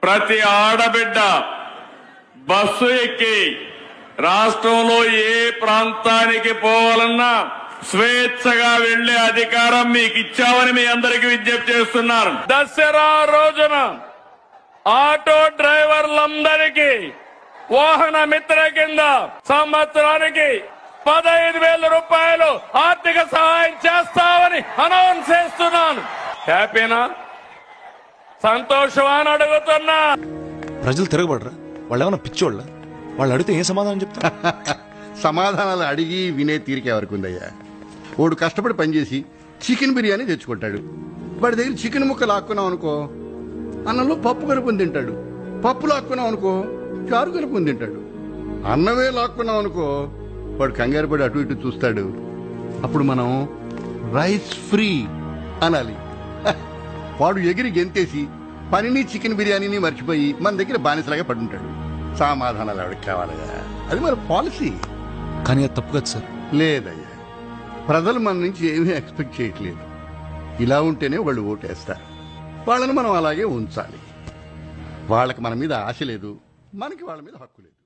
ప్రతి ఆడబిడ్డ బస్సు ఎక్కి రాష్ట్రంలో ఏ ప్రాంతానికి పోవాలన్నా స్వేచ్ఛగా వెళ్లే అధికారం మీకు ఇచ్చామని మీ అందరికీ విజ్ఞప్తి చేస్తున్నారు. దసరా రోజున ఆటో డ్రైవర్లందరికీ వాహన మిత్ర కింద సంవత్సరానికి 15,000 రూపాయలు ఆర్థిక సహాయం చేస్తామని అనౌన్స్ చేస్తున్నాను. హ్యాపీనా? సంతోషమా అని అడుగుతున్నా. ప్రజలు తిరగబడరా? వాళ్ళు ఏమన్నా పిచ్చోళ్ళ? వాళ్ళు అడిగితే ఏం సమాధానం చెప్తా? సమాధానాలు అడిగి వినే తీరిక ఎవరికి ఉందయ్యా? వాడు కష్టపడి పనిచేసి చికెన్ బిర్యానీ తెచ్చుకుంటాడు. వాడి దగ్గర చికెన్ ముక్క లాక్కున్నాం అనుకో, అన్నంలో పప్పు కలుపుని తింటాడు. పప్పు లాక్కున్నాం అనుకో, చారు కలుపుని తింటాడు. అన్నమే లాక్కున్నాం అనుకో, వాడు కంగారు పడి అటు ఇటు చూస్తాడు. అప్పుడు మనం రైస్ ఫ్రీ అనాలి. వాడు ఎగిరి గెంతేసి పనిని చికెన్ బిర్యానీని మర్చిపోయి మన దగ్గర బానిసలాగా పడుంటాడు. సమాధానాలు ఎవరికి కావాలయ్యా? అది మన పాలసీ. కానీ అది తప్పు కదా సార్. లేదయ్యా, ప్రజలు మన నుంచి ఏమీ ఎక్స్పెక్ట్ చేయట్లేదు. ఇలా ఉంటేనే వాళ్ళు ఓటేస్తారు. వాళ్ళని మనం అలాగే ఉంచాలి. వాళ్ళకి మన మీద ఆశ లేదు, మనకి వాళ్ళ మీద హక్కు లేదు.